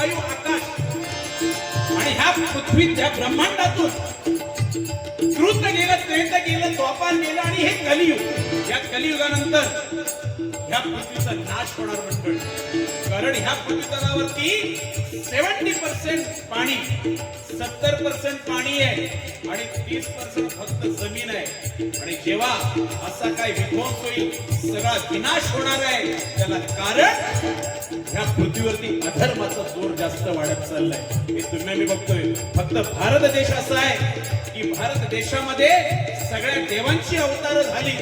वायू आकाश आणि ह्या पृथ्वीत ह्या ब्रह्मांडातून कृत गेलं, त्रेत गेलं, द्वापार गेलं आणि हे कलियुग. या कलियुगानंतर ह्या पृथ्वीचा नाश होणार मंडळी. कारण ह्या पृथ्वीतलावरती 70% पाणी, 70% पाणी आहे आणि 30% फक्त जमीन आहे. आणि जेव्हा असा काय विध्वंस होईल, सगळा विनाश होणार आहे, त्याला कारण ह्या पृथ्वीवरती अधर्माचा जोर जास्त वाढत चाललाय. हे तुम्ही मी बघतोय. फक्त भारत देश असा आहे की भारत देशामध्ये सगळ्या देवांची अवतार झाली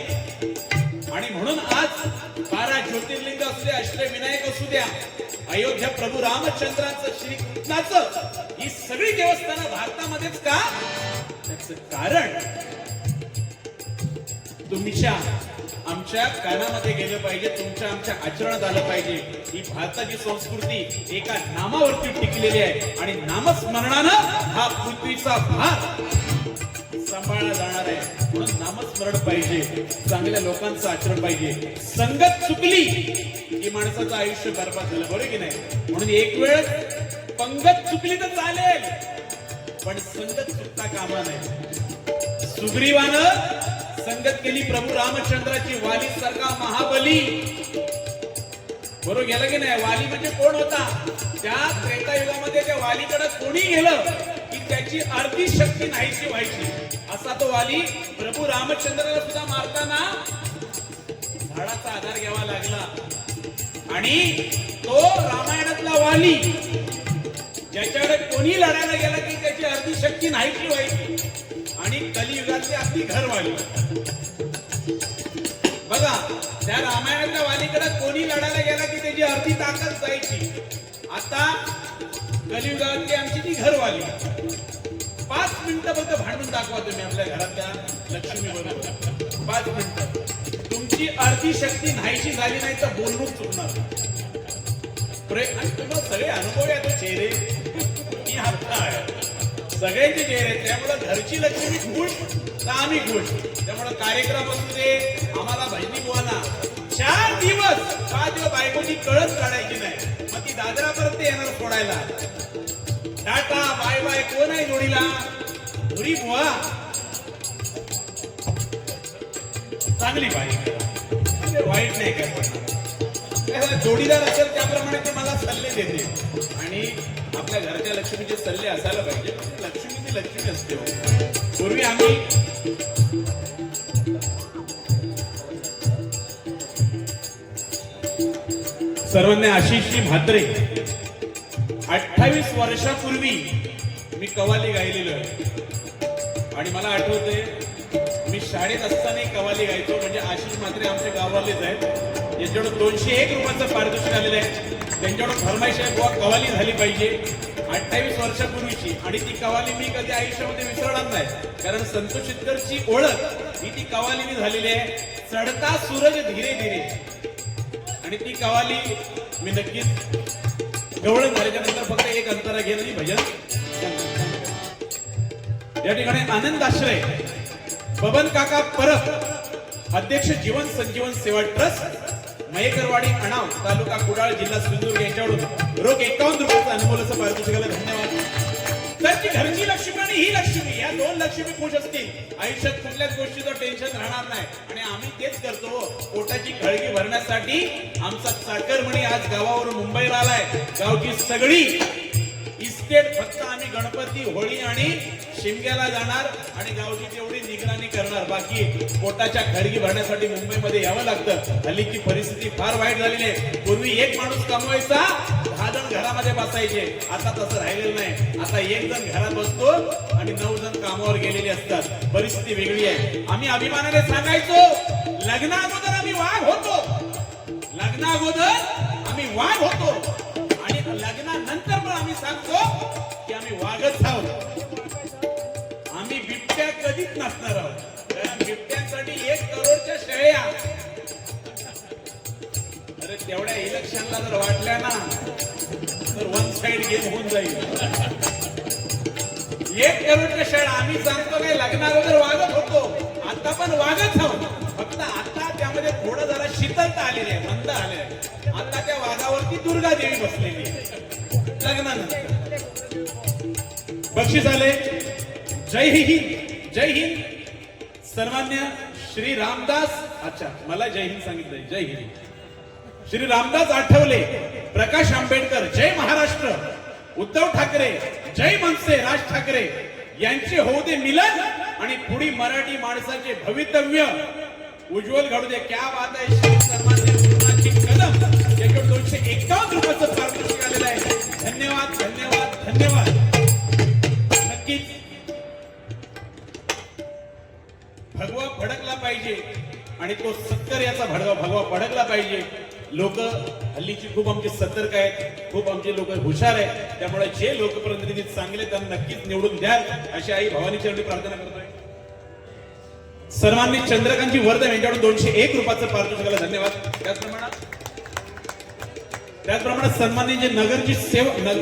आणि म्हणून आज 12 ज्योतिर्लिंग असू द्या, अष्टविनायक असू द्या, अयोध्या प्रभू रामचंद्राचं, श्रीकृष्णाचं, ही सगळी देवस्थानं भारतामध्येच का? त्याचं कारण तुमच्या आमच्या कानामध्ये गेलं पाहिजे, तुमच्या आमच्या आचरणात आलं पाहिजे. ही भारताची संस्कृती एका नामावरती टिकलेली आहे आणि नामस्मरणानं हा पृथ्वीचा भार सांभाळला जाणार आहे. म्हणून नामस्मरण पाहिजे, चांगल्या लोकांचं आचरण पाहिजे. संगत चुकली की माणसाचं आयुष्य बरबाद झालं, बरोबर की नाही? म्हणून एक वेळ पंगत चुकली तर चालेल, पण संगत चुकता कामा नाही. सुग्रीवानं संगत केली प्रभू रामचंद्राची, वाली सारखा महाबली, बरोबर गेला की नाही? वाली म्हणजे कोण होता? त्या त्रेतायुगामध्ये त्या वालीकडे कोणी गेलं की त्याची अर्धी शक्ती नाहीशी व्हायची. असा तो वाली प्रभू रामचंद्राला सुद्धा मारताना झाडाचा आधार घ्यावा लागला. आणि तो रामायणातला वाली ज्याच्याकडे कोणी लढायला गेला की त्याची अर्धी शक्ती नाहीशी व्हायची. आणि कलियुगातली आपली घरवाली बघा, त्या रामायणातल्या वालीकडे कोणी लढायला गेला की त्याची अर्धी ताकद जायची. आता कलियुगातली आमची ती घरवाली 5 मिनिटं फक्त भांडून दाखवा तुम्ही आपल्या घरातल्या लक्ष्मी बरोबर. 5 मिनिटं तुमची अर्धी शक्ती नाहीशी झाली नाही तर बोलणूक चुकणार. आणि तुम्हाला सगळे अनुभव आहे, तो चेहरे मी हात आहे, सगळ्यांचे चेहरे. त्यामुळे घरची लक्ष्मी खुश तर आम्ही खुश. त्यामुळे कार्यक्रम असू दे, आम्हाला बहिणी बुवांना 4 दिवस 5 दिवस बायकोची कळस काढायची नाही. मग ती दादरापर्यंत येणार सोडायला. टाटा बाय बाय, कोण आहे जोडीला? धुरी बुवा चांगली बाई, वाईट नाही काय पडणार. जोडीदार असेल त्याप्रमाणे ते मला सल्ले देते आणि आपल्या घरच्या लक्ष्मीचे सल्ले असायला पाहिजे. लक्ष्मी ती लक्ष्मी असते. पूर्वी आम्ही सर्वांना आशिषजी म्हात्रे 28 वर्षापूर्वी मी कव्वाली गायलेलो आहे आणि मला आठवतंय मी शाळेत असताना कव्वाली गायचो. म्हणजे आशिष म्हात्रे आमच्या गावालेच आहेत, यांच्याकडे 201 रुपयाचं पारितोषिक आलेलं आहे. त्यांच्याकडे फरमाईश आहे, बुवा कव्वाली झाली पाहिजे. 28 वर्षापूर्वीची आणि ती कव्वाली मी कधी आयुष्यामध्ये विसरणार नाही. कारण संतोष शितकरची ओळख ही ती कव्वालीने झालेली आहे. चढता सूरज धीरे धीरे, आणि ती कव्वाली मी नक्कीच गवळण झाल्याच्या नंतर फक्त एक अंतरा घेणं आणि भजन. या ठिकाणी आनंद आश्रय, बबन काका परब, अध्यक्ष जीवन संजीवन सेवा ट्रस्ट, मयेकरवाडी अणाव, तालुका कुडाळ, जिल्हा सिंधुदुर्ग यांच्याकडून रोख 51 रुपयाचं अनुभवाचं पारितोषिकाला धन्यवाद. तर ती घरची लक्ष्मी आणि ही लक्ष्मी, या 2 लक्ष्मी खुश असतील, आयुष्यात कुठल्याच गोष्टीचं टेन्शन राहणार नाही. आणि आम्ही तेच करतो. पोटाची खळगी भरण्यासाठी आमचा चाकरमणी आज गावावरून मुंबईला आलाय. गावची सगळी इस्टेट फक्त आम्ही गणपती, होळी आणि शिमग्याला जाणार आणि गावची तेवढी निगराणी करणार. बाकी पोटाच्या खळगी भरण्यासाठी मुंबईमध्ये यावं लागतं. हल्लीची परिस्थिती फार वाईट झालेली आहे. पूर्वी एक माणूस कमवायचा, 10 जण घरामध्ये बसायचे. आता तसं राहिलेलं नाही. आता 1 जण घरात बसतो आणि 9 जण कामावर गेलेले असतात. परिस्थिती वेगळी आहे. आम्ही अभिमानाने सांगायचो, लग्नाअगोदर आम्ही वाघ होतो, लग्नाअगोदर आम्ही वाघ होतो आणि लग्नानंतर पण आम्ही सांगतो की आम्ही वाघच आहोत. आम्ही बिबट्या कधीच नसणार आहोत. कारण बिबट्यांसाठी 1 करोडच्या शेळ्या, अरे तेवढ्या इलेक्शनला जर वाटल्या ना तर 1 साइड गेम होऊन जाईल. 1 करोडच्या शेळ्या आम्ही सांगतो काय, लग्नाअगोदर वाघच होतो, आता पण वाघच आहोत. फक्त आता त्यामध्ये थोडं जरा शीतलता आलेली आहे, मंद आलेली आहे. आता त्या वाघावरती दुर्गा देवी बसलेली आहे. लग्नानंतर. बक्षीस आले. जय हिंद. जय हिंद. सन्मान्य श्री रामदास. अच्छा, मला जय हिंद सांगितलंय. जय हिंद. श्री रामदास आठवले, प्रकाश आंबेडकर जय महाराष्ट्र, उद्धव ठाकरे जय मनसे राज ठाकरे यांचे होऊ दे मिलन आणि पुढी मराठी माणसाचे भवितव्य उज्ज्वल घडू दे. क्या बात आहे. श्री सन्मान्य गुरुनाथजी कदम यांच्याकडे 251 रुपयाचं पारितोषिक आलेलं आहे. धन्यवाद धन्यवाद धन्यवाद. नक्कीच भगवा भडकला पाहिजे आणि तो सत्तर याचा भगवा भडकला पाहिजे. लोक हल्लीची खूप आमची सतर्क आहेत, खूप आमचे लोक हुशार आहेत. त्यामुळे जे लोकप्रतिनिधी चांगले त्यांना नक्कीच निवडून द्याल अशी आई भवानी चरणी प्रार्थना करतोय. सन्माननीय चंद्रकांतजी वर्धन यांच्याकडून 201 रुपयाचं पारितोषिकाला धन्यवाद. त्याचप्रमाणे सन्माननीय जे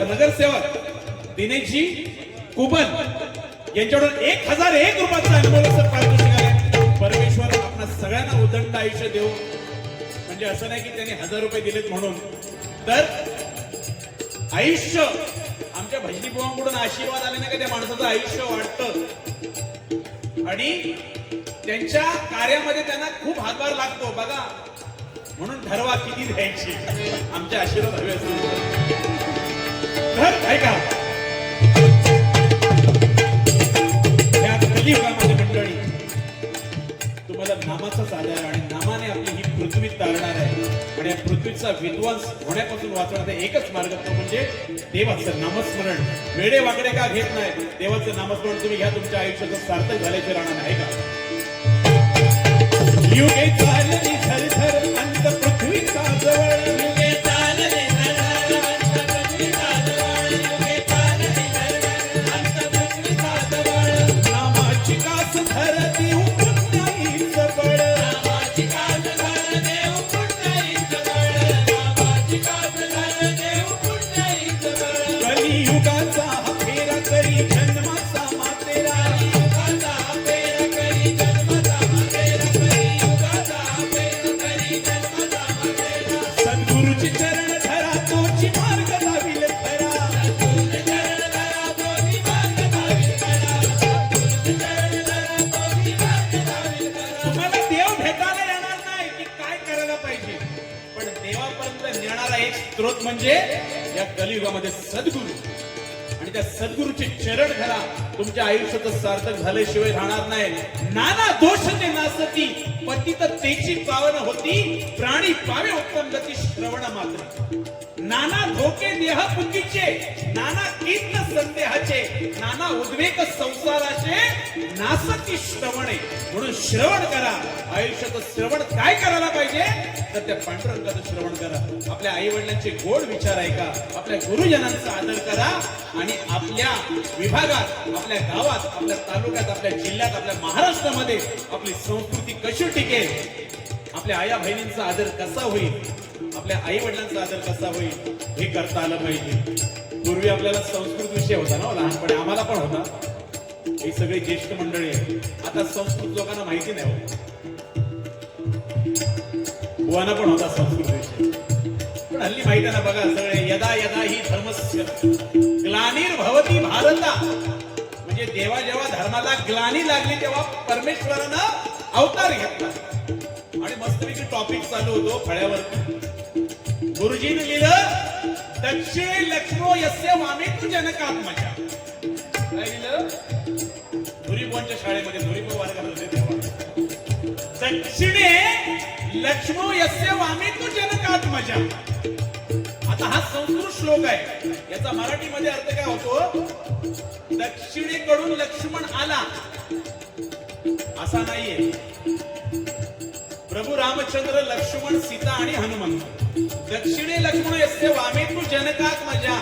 नगरसेवक दिनेशजी कुबन यांच्याकडून 1001 रुपयाचं अनुभवाचं पारितोषिक आहे. परमेश्वर आपणा सगळ्यांना उदंड आयुष्य देऊ. म्हणजे असं नाही की त्यांनी 1000 रुपये दिलेत म्हणून, तर आयुष्य आमच्या भजनी बुवांकडून आशीर्वाद आले नाही का त्या माणसाचं आयुष्य वाढतं आणि त्यांच्या कार्यामध्ये त्यांना खूप हातभार लागतो बघा. म्हणून ठरवा किती द्यायची. आमचे आशीर्वाद हवे असतील तर ऐका. या कलियुगामध्ये मंडळी तुम्हाला नामाचाच आधार आणि नामाने आपली ही पृथ्वी तारणार आहे आणि या पृथ्वीचा विध्वंस होण्यापासून वाचवण्याचा एकच मार्ग तो म्हणजे देवाचं नामस्मरण. वेडे वाकडे का घेत नाही. देवाचं नामस्मरण तुम्ही घ्या. तुमच्या आयुष्याचं सार्थक झाल्याचे राहणार आहे का. युगे चालली झरझर अंत पृथ्वीचा जवळ. युगे चालली झरझर अंत पृथ्वीचा जवळ. युगे चालली झरझर अंत पृथ्वीचा जवळ. नामाची कास धर देऊ पुण्याईच बळ. नामाची कास धर देऊ पुण्याईच बळ. नामाची कास धर देऊ पुण्याईच बळ. कलियुगाचा हा फेरा करी जन्माचा मातेरा. कलियुगाचा हा फेरा करी जन्माचा मातेरा. सद्गुरुची चरण धरा तोची मार्ग दाविल खरा. सद्गुरुची चरण धरा तोची मार्ग दाविल खरा. सद्गुरुची चरण धरा तोची मार्ग दाविल खरा. तुम्हाला देव भेटायला येणार नाही की काय करायला पाहिजे, पण देवापर्यंत नेणारा एक स्रोत म्हणजे या कलियुगामध्ये सद्गुरु. आणि त्या सद्गुरूचे चरण धरा. तुमच्या आयुष्याचं सार्थक झाल्याशिवाय राहणार नाही. नाना दोष ते नासती पतित तेची पावन होती. प्राणी पावे उत्तम गती श्रवण मात्र. नाना धोके देह पुंगीचे, नाना कीर्ण संदेहाचे, नाना उद्वेग संसाराचे नासती श्रवणे. म्हणून श्रवण करा. आयुष्याचं श्रवण काय करायला पाहिजे तर त्या पांडुरंगाचं श्रवण करा. आपल्या आई वडिलांचे गोड विचार ऐका. आपल्या गुरुजनांचा आदर करा आणि आपल्या विभागात, आपल्या गावात, आपल्या तालुक्यात, आपल्या जिल्ह्यात, आपल्या महाराष्ट्रामध्ये आपली संस्कृती कशी टिकेल, आपल्या आया बहिणींचा आदर कसा होईल, आपल्या आई वडिलांचा आदर कसा होईल हे करता आलं पाहिजे. पूर्वी आपल्याला संस्कृत विषय होता ना लहानपणी, आम्हाला पण होता. ही सगळी ज्येष्ठ मंडळी आहे. आता संस्कृत लोकांना माहिती नाही होत. बुवांना पण होता संस्कृत विषय, पण हल्ली माहिती आहे ना बघा सगळे. यदा यदा ही धर्मस्य ग्लानिर्भवती भारता. म्हणजे देवा जेव्हा धर्माला ग्लानी लागली तेव्हा परमेश्वरानं अवतार घेतला आणि मस्तपैकी टॉपिक चालू होतो फळ्यावरती. गुरुजीने लिहिलं दक्षिणे लक्ष्मो यस्य वामेतु जनकात्मजा. काय लिहिलं धुरीपोंच्या शाळेमध्ये धुरीपो वर्गाला होते तेव्हा. दक्षिणे लक्ष्मो यस्य वामेतु जनकात्मजा. आता हा संस्कृत श्लोक आहे. याचा मराठीमध्ये अर्थ काय होतो. दक्षिणेकडून लक्ष्मण आला असा नाहीये. प्रभू रामचंद्र, लक्ष्मण, सीता आणि हनुमंत. दक्षिणे लक्ष्मण यस्य वामेतु जनकात्मजा.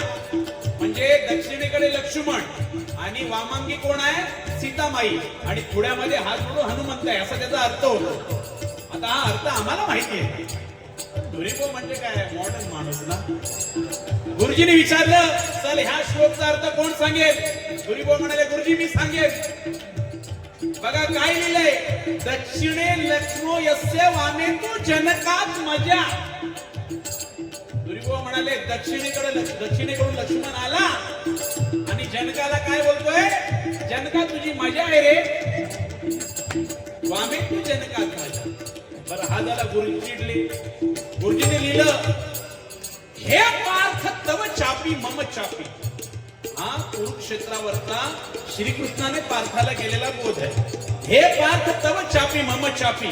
म्हणजे दक्षिणेकडे लक्ष्मण आणि वामांगी कोण आहे सीतामाई आणि पुढ्यामध्ये हात जोडून हनुमंत आहे असा त्याचा अर्थ होतो. आता हा अर्थ आम्हाला माहिती आहे. धुरीपो म्हणजे काय मॉडर्न माणूस ना. गुरुजीने विचारलं चल ह्या श्लोकचा अर्थ कोण सांगेल. धुरीपो म्हणाले गुरुजी मी सांगेल. बघा काय लिहिलंय दक्षिणे लक्ष्मो यस्य वामेतु जनकात्मजा. धुरीपो म्हणाले दक्षिणेकडून लक्ष्मण आला आणि जनकाला काय बोलतोय, जनका तुझी मजा आहे रे, स्वामी तू जनकात माझ्या. बरं हा झाला गुरु चिडले. गुरुजीने लिहिलं, हे पार्थ तव चापी मम चापी. हा कुरुक्षेत्रावरचा श्रीकृष्णाने पार्थाला केलेला बोध आहे. हे पार्थ तव चापी मम चापी.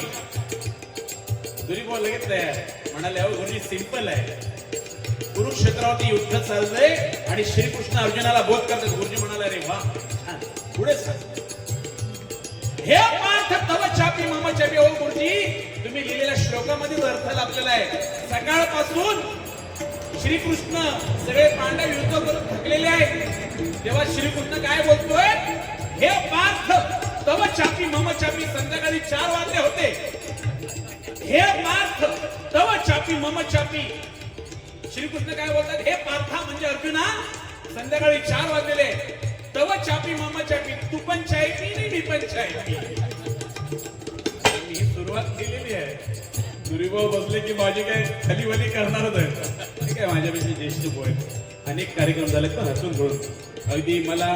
दुर्योधन लगेच तयार म्हणाले, अहो गुरुजी सिंपल आहे, कुरुक्षेत्रावरती युद्ध चाललंय आणि श्रीकृष्ण अर्जुनाला बोध करतात. गुरुजी म्हणाले, अरे वा छान, पुढे सांग. हे पार्थ तव चापी मम चापी. हो गुरुजी, तुम्ही लिहिलेल्या श्लोकामध्ये अर्थ लाभलेला आहे. सकाळपासून श्रीकृष्ण सगळे पांडव युद्ध करून थकलेले आहेत, तेव्हा श्रीकृष्ण काय बोलतोय, हे पार्थ तव चापी मम चापी. संध्याकाळी 4 वाजले होते. हे पार्थ तव चापी मम चापी. श्रीकृष्ण काय बोलतात, हे पार्था म्हणजे अर्जुना, संध्याकाळी 4 वाजलेले, तव चापी मम चापी. तू पण चाय पी नाही, मी पण चाय पी. मी सुरुवात केलेली आहे. दुर्योधन बसले की माझी काय खलीवली करणारच आहे. ठीक आहे, माझ्यापेक्षा ज्येष्ठ पोएट अनेक कार्यक्रम झाले पण हसून घेऊन अगदी मला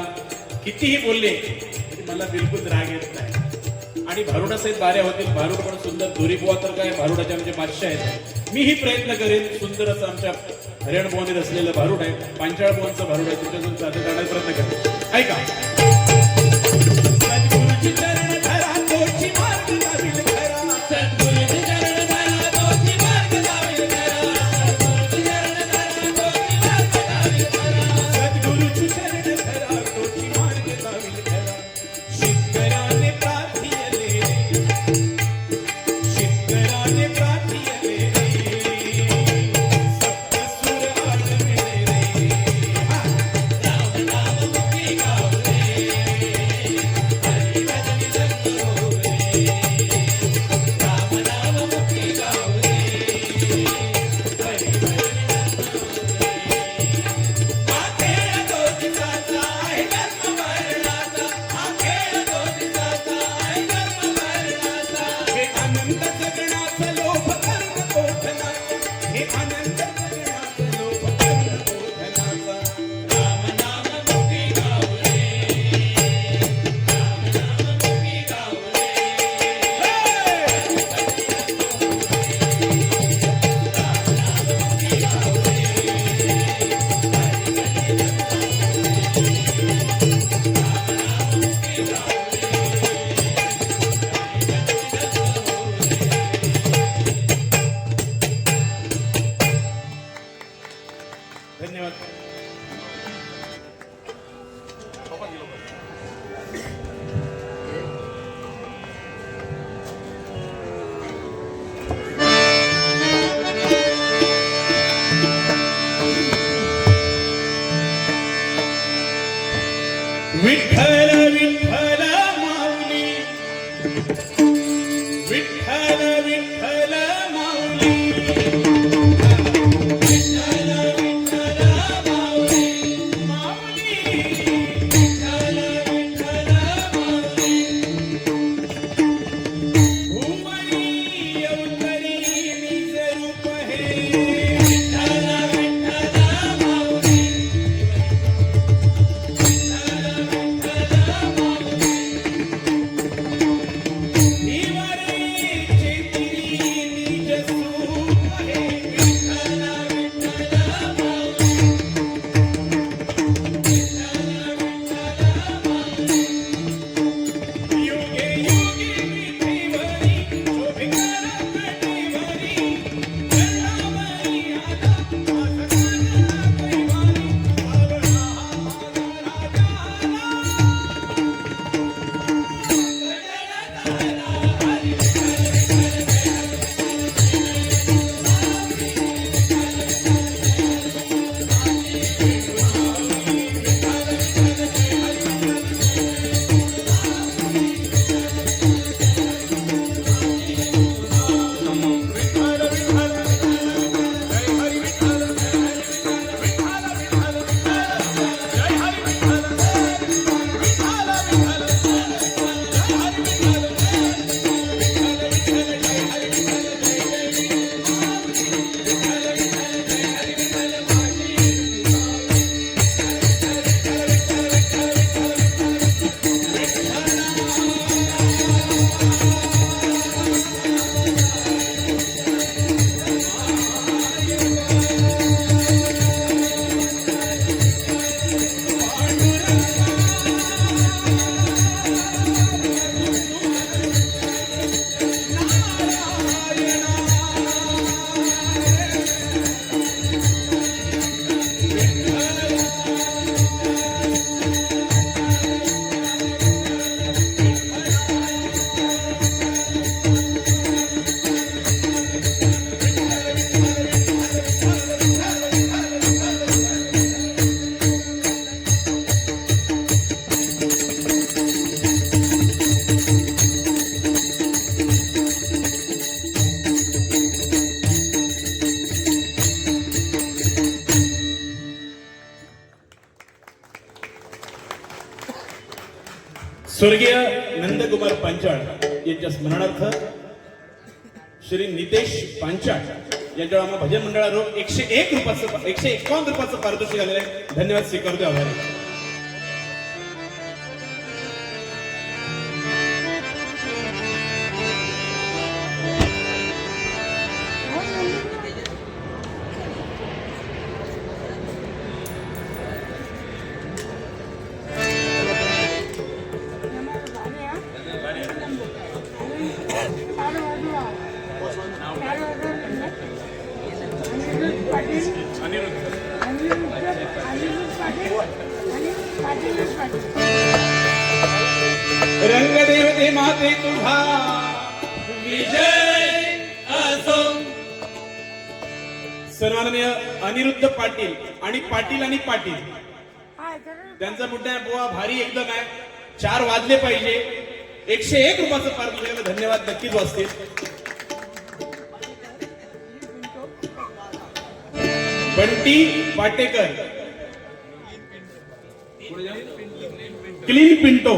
कितीही बोलले तरी मला बिलकुल राग येत नाही. आणि भारुडा साहेब बाऱ्या होतील, भारुड पण सुंदर. दोरीबुवा तर काय भारुडाचे आमचे बादशाह आहेत. मीही प्रयत्न करेन सुंदर असं आमच्या हरियाण बुवाने रचलेलं भारुड आहे, पांचाळ बुवांचं भारुड आहे, तुमच्यातून साधं काढायचा प्रयत्न करेन. ऐका. सद्गुरूची चरण धरा तोची मार्ग लावील खरा. सद्गुरूची चरण धरा तोची मार्ग लावील खरा. सद्गुरूची चरण धरा तोची मार्ग लावील खरा. शेतकऱ्याने प्रार्थिले, शेतकऱ्याने प्रार्थिले, सप्तसुर आडविले रे. राम नाम मुखी गावले, हरी भजन जग होवे. राम नाम मुखी गावले, हरी भजन जग होवे. हा खेळ तो दिसाचा आहे धर्म वर्णाचा. हा खेळ तो दिसाचा आहे धर्म वर्णाचा. हे आनंद जगण्याचा लोभ कर्ण पोषणाचा. हे आनंद जगण्याचा लोभ कर्ण पोषणाचा. राम नाम मुखी गावले, राम नाम मुखी गावले. धन्यवाद. विठ्ठल विठ्ठल माऊली, विठ्ठल विठ्ठल माऊली. विठ्ठल विठ्ठल माऊली, माऊली. विठ्ठल विठ्ठल माऊली. भुवनी अवतरी निज रूप हे. विठ्ठल विठ्ठल माऊली. विठ्ठल विठ्ठल माऊली. स्वर्गीय नंदकुमार पांचाळ यांच्या स्मरणार्थ श्री नितेश पांचाळ यांच्या आम्हा भजन मंडळारो 101 रुपयाचं 151 रुपयाचं पारितोषिक आलेलं आहे. धन्यवाद स्वीकारतो, आभारी. रंगदेवते माते तुझा विजय असो. सन्माननीय अनिरुद्ध पाटील आणि पाटील आणि पाटील त्यांचा मोठा बुवा भारी एकदम आहे. 4 वाजले पाहिजे. 101 रुपयाचं पारितोषिक. धन्यवाद, नक्कीच वाजतील. बंटी पाटेकर क्लीन पिंटो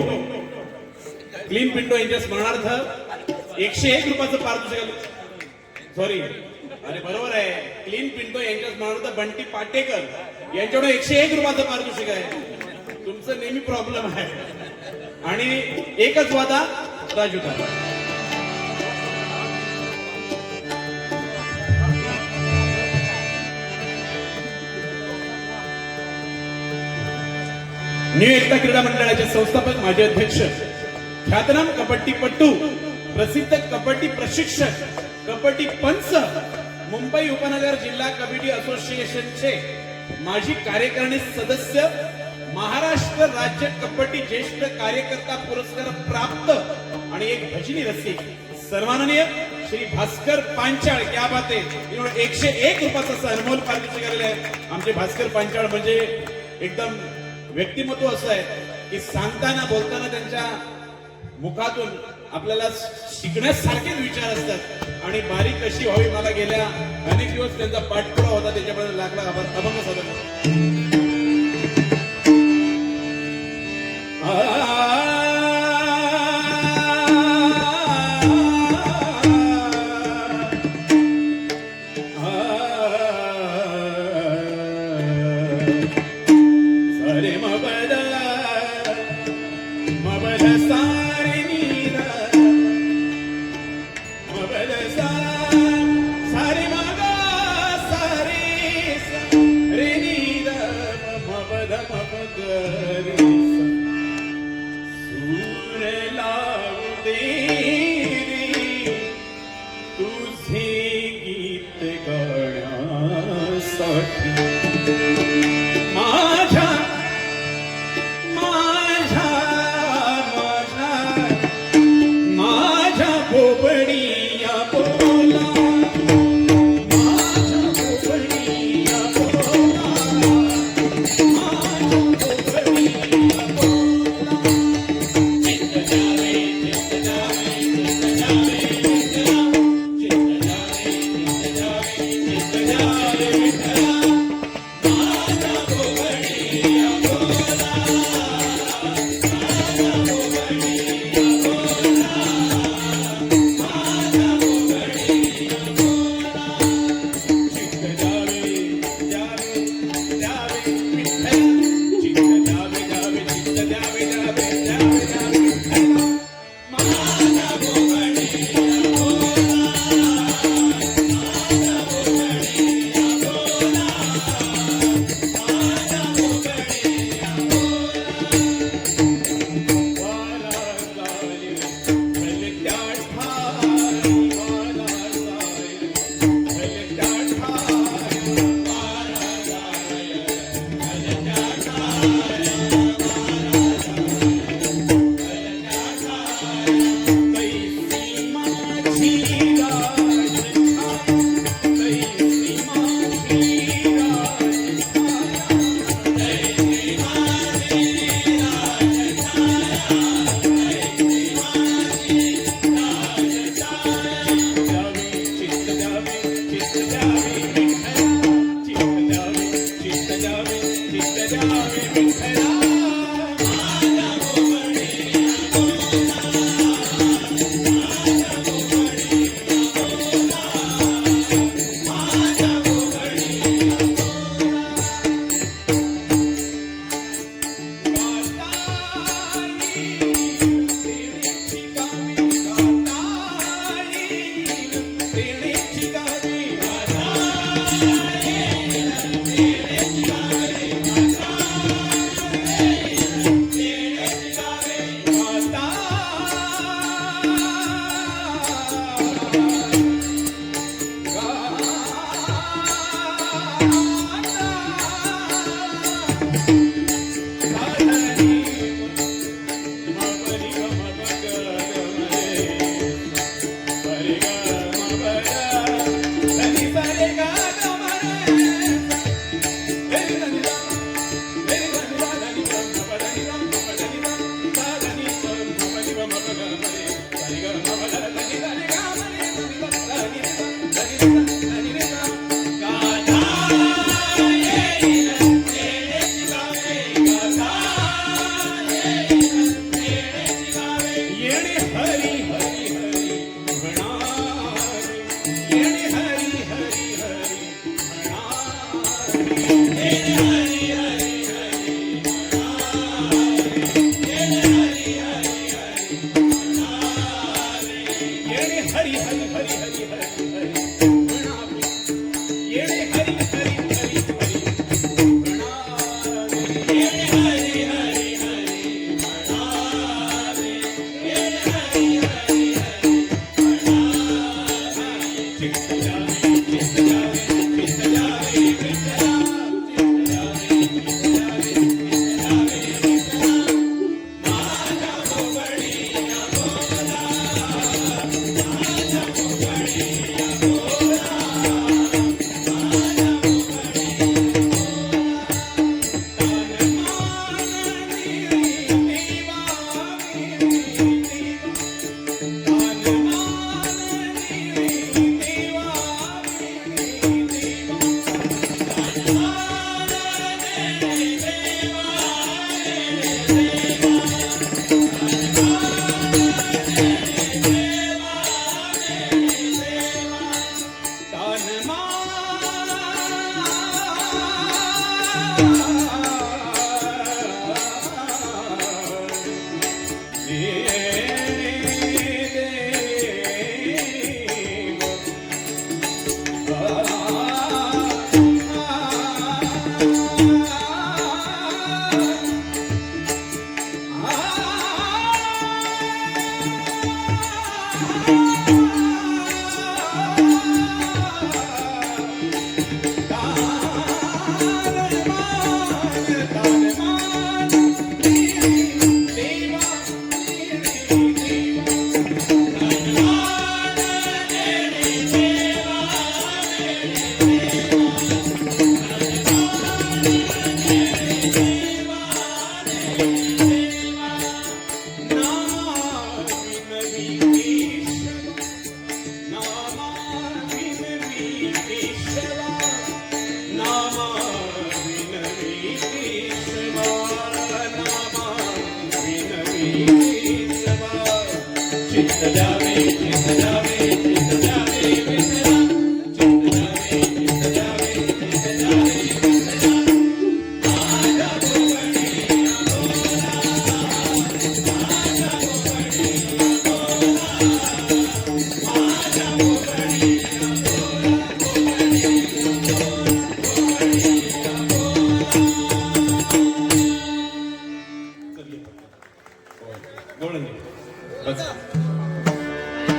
यांच्या स्मरणार्थ 101 रुपयाचं पारितोषिक. सॉरी, अरे बरोबर आहे. क्लीन पिंटो यांच्या स्मरणार्थ बंटी पाटेकर यांच्याकडे 101 रुपयाचं पारितोषिक आहे. तुमचं नेहमी प्रॉब्लेम आहे. आणि एकच वादा राजूता. न्यू एकता क्रीडा मंडळाचे संस्थापक माजी अध्यक्ष, ख्यातनाम कबड्डीपटू, प्रसिद्ध कबड्डी प्रशिक्षक, कबड्डी पंच, मुंबई उपनगर जिल्हा कबड्डी असोसिएशनचे माजी कार्यकारिणी सदस्य, महाराष्ट्र राज्य कबड्डी ज्येष्ठ कार्यकर्ता पुरस्कार प्राप्त आणि एक भजनी रसिक सन्माननीय श्री भास्कर पांचाळ. क्या बात आहे. 101 रुपयाचं अनमोल पारितोषिक आलेले आहे. आमचे भास्कर पांचाळ म्हणजे एकदम व्यक्तिमत्व असं आहे की सांगताना बोलताना त्यांच्या मुखातून आपल्याला शिकण्यासारखेच विचार असतात. आणि बारीक कशी व्हावी, मला गेल्या अनेक दिवस त्यांचा पाठपुरावा होता, त्याच्याबद्दल लागला अभंग सादर.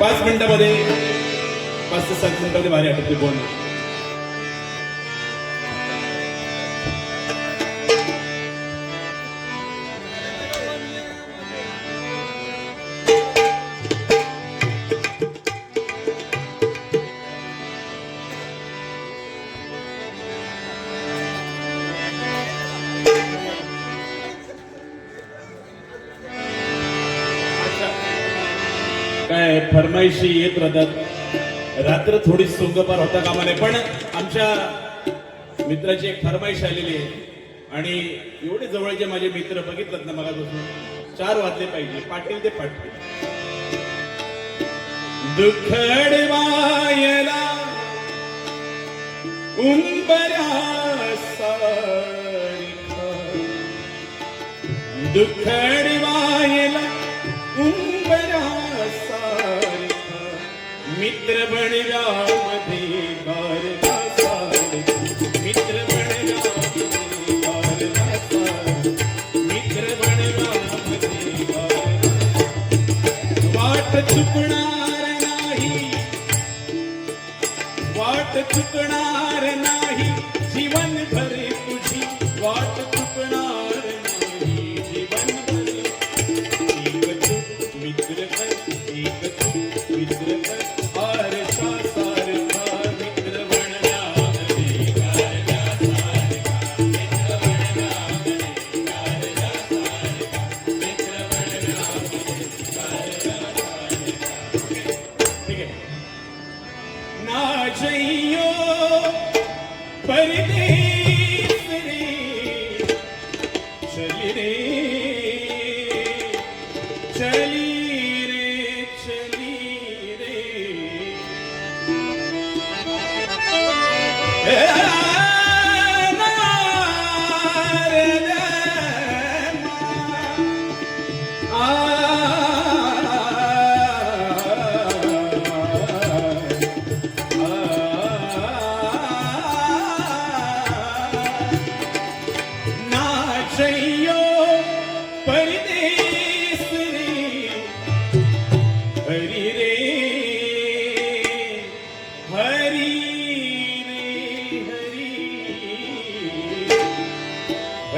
5 मिनिटांमध्ये 5 ते 7 मिनिटांमध्ये भारी आटोपते बोल. काय फरमाईशी येत राहतात. रात्र थोडी सोंगपार होता कामा नये, पण आमच्या मित्राची एक फरमाईश आलेली आहे आणि एवढे जवळचे माझे मित्र बघितलं ना मगापासून 4 वाजले पाहिजे. पाटील ते पाटील दुखडवायला उंबऱ्या सारखा, दुखडवायला उंबऱ्या सारखा, मित्र बनव्या मध्ये गारवा सारखा, मित्र बनव्या मध्ये गारवा सारखा, मित्र बनव्या मध्ये गारवा, वाट चुकणार नाही, वाट चुकणार नाही, जीवन भरे तुझी वाट चुकणार नाही, जीवन भरे एक तू मित्र कर, एक तू मित्र कर, आरसा सारखा मित्र बनला मध्ये गारव्या सारखा, मित्र बनला मध्ये गारव्या सारखा, मित्र बनला मध्ये गारव्या सारखा. ठीक आहे ना जइयो परदेस रे, चली रे चली रे चली रे,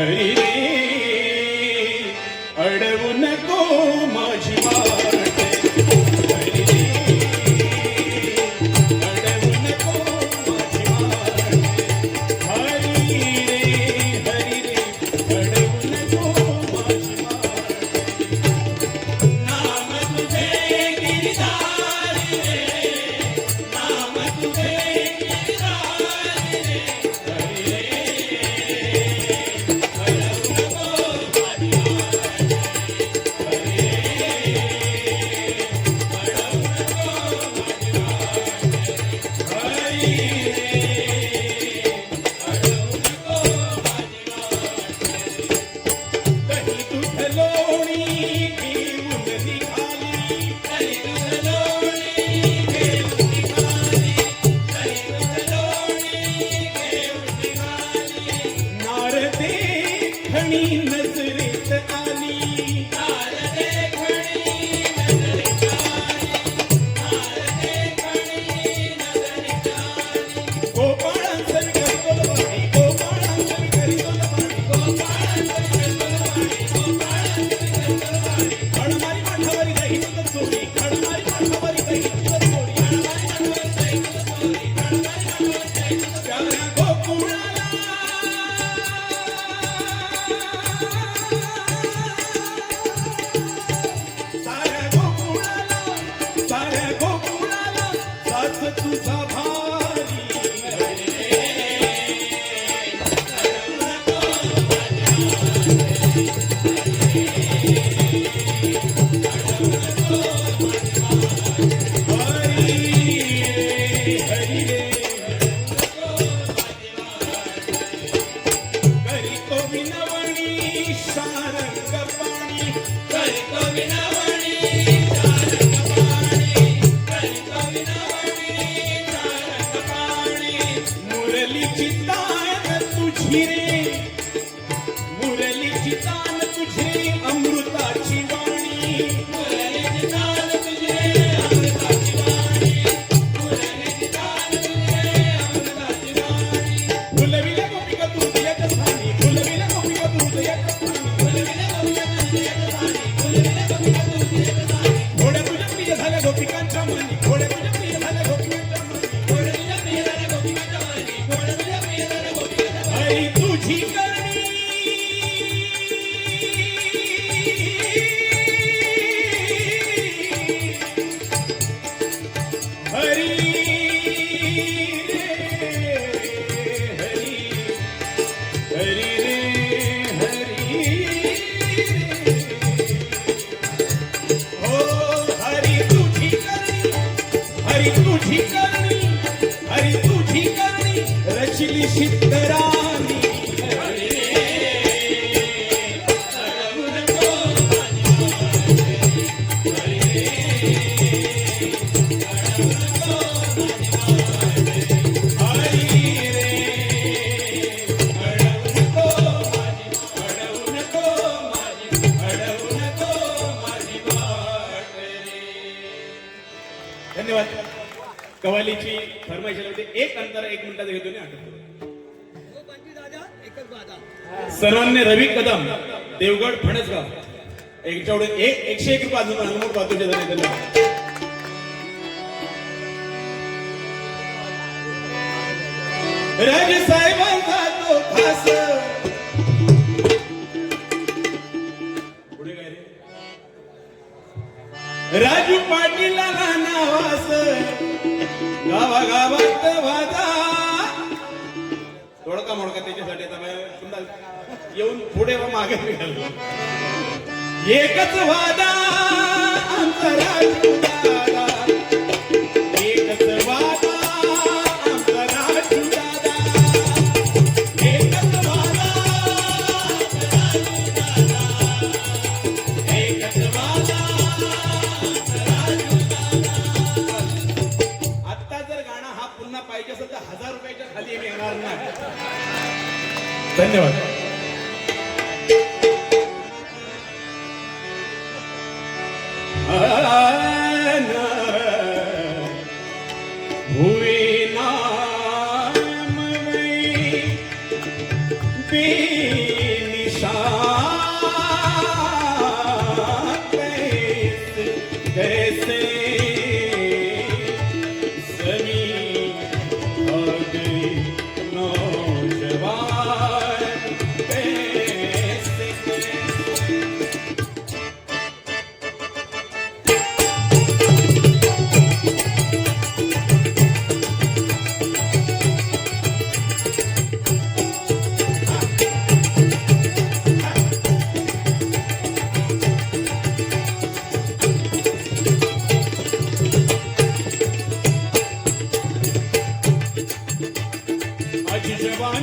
हरी रे अडवू नको माझी वाट हरी रे अडवू नको माझी वाट हरी रे अडवू नको माझी वाट नाम तुझे गिरधारी रे नाम तुझे गिरधारी रे हरी रे नजरेत आली गोपाळांसर करीतोल बाणी गोपाळांसर करीतोल बाणी खडमारी माठावरी दही दूध चोरी खडमारी माठावरी दही दूध चोरी प्याऱ्या गोकुळाला साऱ्या गोकुळाला साथ तुझा भारी हरी रे करीतो विनवणी शारंग पाणी करीतो विनवणी मुरलीची तान तुझी रे मुरलीची तान तुझी अमृताची वाणी मुरलीची तान तुझी अमृताची वाणी मुरलीची तान तुझी अमृताची वाणी फुलविला गोपिका तू तुझ्या स्थानी फुलविला गोपिका तू तुझ्या स्थानी फुलविला गोपिका तू तुझ्या स्थानी फुलविला गोपिका तू तुझ्या स्थानी घोड्या तुझ्या प्रिय झाल्या गोपिकांच्या मनी घोड्या तुझ्या प्रिय झाल्या गोपिकांच्या मनी घोड्या तुझ्या प्रिय झाल्या गोपिकांच्या मनी घोड्या तुझ्या प्रिय झाल्या गोपिकांच्या मनी आई तुझी करणी हरी रे हरी हरी रे हरी हो हरी तुझी करणी हरी तुझी करणी हरी तुझी करणी रचली शितराणी हरी रे अडवू नको माझी वाट हरी रे अडवू नको माझी वाट अडवू नको माझी वाट धन्यवाद. कवालीची फरमाईश आली होती. एक अंतर 1 मिनिटात घेतो आणि आठवतो. सर्वांनी रवी कदम देवगड फणसगाव यांच्याकडे 101 रुपये अजून अनुभव पाहतो त्यांना. राज साहेबांचा तो खास पुढे काय रे राजू पाटीला नावास गावागावात वाजा थोडका मोडका त्याच्यासाठी आता येऊन पुढे व मागे निघालो. एकच वादा आमचा राजू दादा एकच वादा आमचा राजू दादा एकच वादा आमचा राजू दादा एकच वादा आमचा राजू दादा. आता जर गाणं हा पुन्हा पाहिजे असेल तर 1000 रुपयाच्या खाली येणार नाही. धन्यवाद. हुए नाम बेनी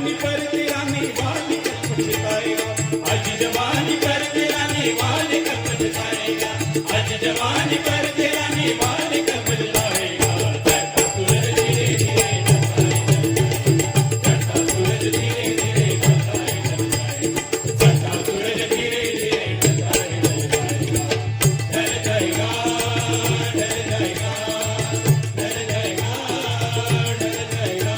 जवानी पर तेरा नेवाले कब पछताएगा, आज जवानी पर तेरा नेवाले कब पछताएगा, आज जवानी पर तेरा नेवाले कब पछताएगा। चढ़ता सूरज धीरे धीरे चढ़ता सूरज धीरे धीरे चढ़ता सूरज धीरे धीरे ढल जाएगा, ढल जाएगा, ढल जाएगा, ढल जाएगा, ढल जाएगा।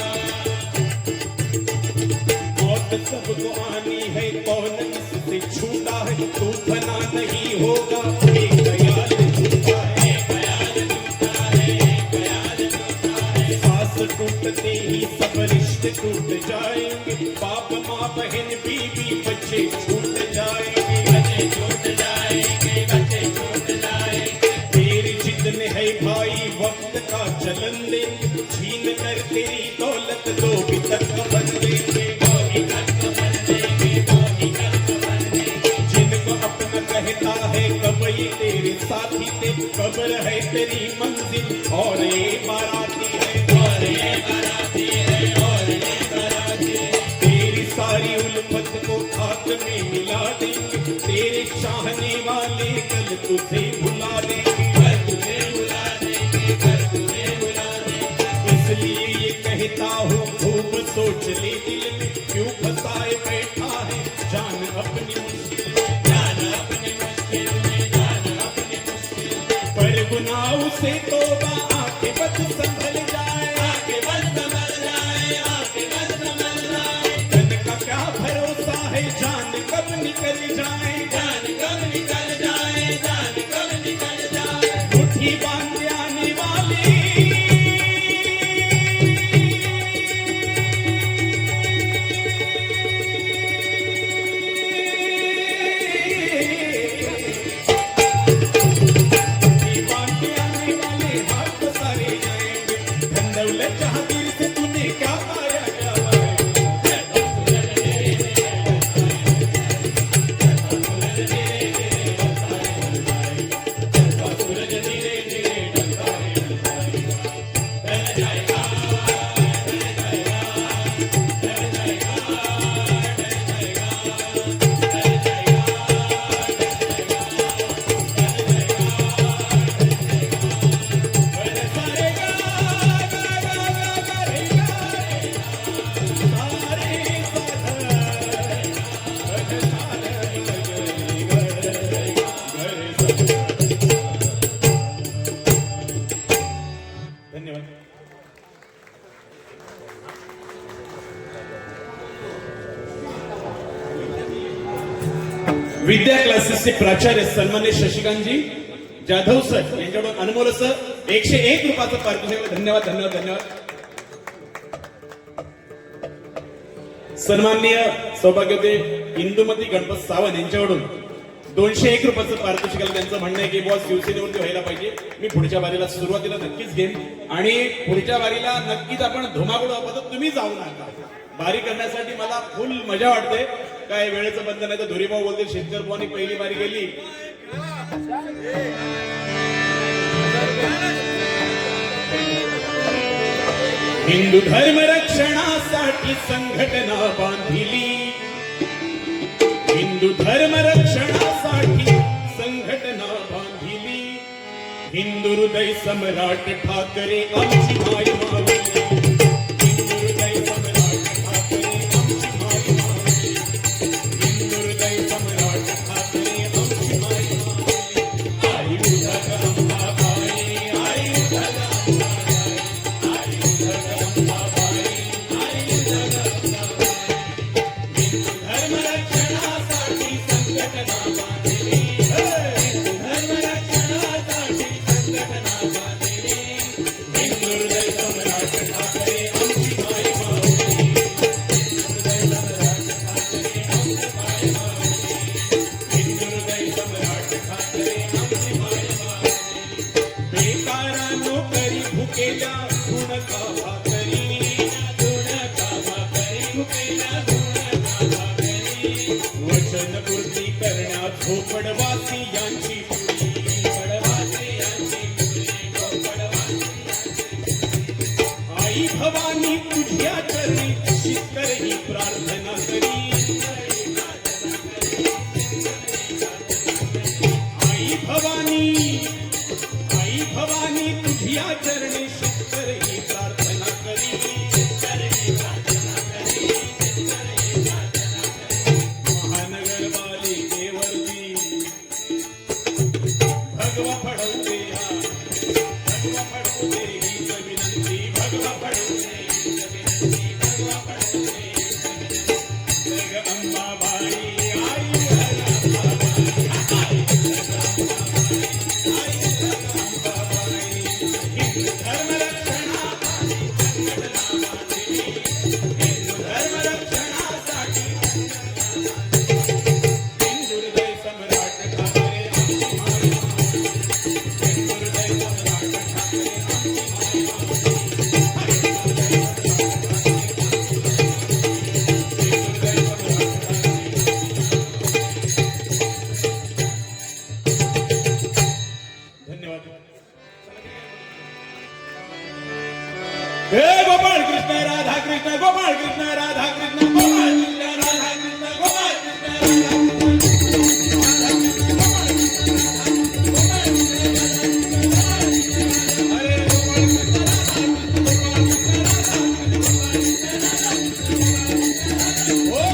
मौत सबको आनी है, कौन इससे छूटा है, तू बना नहीं होगा, एक ख्याल झूठा है, ख्याल झूठा है, ख्याल झूठा है। सांस टूटते ही सब रिश्ते टूट जाएंगे, बाप माँ बहन बीवी बच्चे छूट जाएंगे, बच्चे छूट जाएंगे, बच्चे छूट जाएंगे। तेरी जितने है भाई वक्त का चलन देंगे, छीन कर तेरी दौलत लोग तक बन देंगे, कहता है कब ये तेरे साथी थे, कब्र है तेरी मंजिल और ये बाराती है, और ये बाराती है, और ये बाराती है। तेरी सारी उल्फत को खाक में मिला देंगे, तेरे चाहने वाले कल तुझे भुला देंगे, कल तुझे भुला देंगे, कल तुझे भुला देंगे। इसलिए ये कहता हूँ खूब सोच ले दिल में, क्यों फंसाए बैठा है जान अपनी मुश्किल में, जान अपनी मुश्किल में, जान अपनी मुश्किल में। पर गुनाह से तौबा आके बस संभल जाए, आके बस संभल जाए, आके बस संभल जाए। धन का क्या भरोसा है, जान कब निकल जाए, जान कब निकल जाए, जान कब निकल जाए। मुट्ठी बांध आने वाली जहांगीर से तूने क्या पाया, क्या पाया। सूरज धीरे धीरे ढलता है, ढल जाएगा, ढल जाएगा, ढल जाएगा, ढल जाएगा, ढल जाएगा, धन्यवाद। विद्या क्लासेसचे प्राचार्य सन्मान्य शशिकांतजी जाधव सर यांच्याकडून अनमोल सर 101 रुपयाचं पारितोषिक, धन्यवाद, धन्यवाद, धन्यवाद। सन्माननीय सौभाग्यवती इंदुमती गणपत सावंत यांच्याकडून 201 रुपयाचं पारितोषिक आलं। त्यांचं म्हणणं आहे की बॉस शिवसेनेवरती व्हायला पाहिजे, मी पुढच्या वारीला सुरुवातीला नक्कीच घेईन आणि पुढच्या वारीला नक्कीच आपण धुमाकूळ वापरतो, तुम्ही जाऊ नका। वारी करण्यासाठी मला फुल मजा वाटते, काय वेळेचं बंधन आहे तर धुरीभाऊ बोलते शेतकरी भावानी पहिली वारी गेली। हिंदू धर्म रक्षणासाठी संघटना बांधिली, हिंदू धर्म रक्षणासाठी संघटना बांधिली, हिंदू हृदय सम्राट ठाकरे आमची माय मावली, हिंदू हृदय सम्राट ठाकरे आमची माय मावली, हिंदू हृदय सम्राट ठाकरे आमची माय मावली। आई उधग अंबाबाई, आई उधग अंबाबाई, आई उधग अंबाबाई, आई उधग अंबाबाई। हिंदू धर्म रक्षणासाठी संघटना बांधली, हिंदू धर्म रक्षणासाठी संघटना बांधली, हिंदू हृदय सम्राट ठाकरे आमची माय मावली, हृदय सम्राट ठाकरे आमची माय मावली, हिंदू हृदय सम्राट ठाकरे आमची माय मावली। बेकारा नोकरी भुकेल्या गुण का भाकरी, गुण का भाकरी भुकेल्या गुण का भाकरी, वचन पूर्ती करण्यात झोपडवासी यांची पुरी, पडवासी यांची पुरी, पडवासी यांची पुरी। आई आई भवानी तुझ्या चरणी शेतकरी प्रार्थना करी आई भवानी तुझ्या चरणी शेतकरी प्रार्थना करी महानगरपालिकेवरती भगवा पडवू दे भगवा पडवू दे हीच विनंती भगवा पडवू दे भगवा पडवू दे जग अंबाबाई आई हे गोपाळ कृष्ण राधा कृष्ण गोपाळ कृष्ण राधा कृष्ण गोपाळ कृष्ण राधा कृष्ण गोपाळ कृष्ण अरे गोपाळ कृष्ण ओ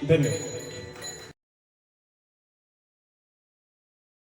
धन्यवाद.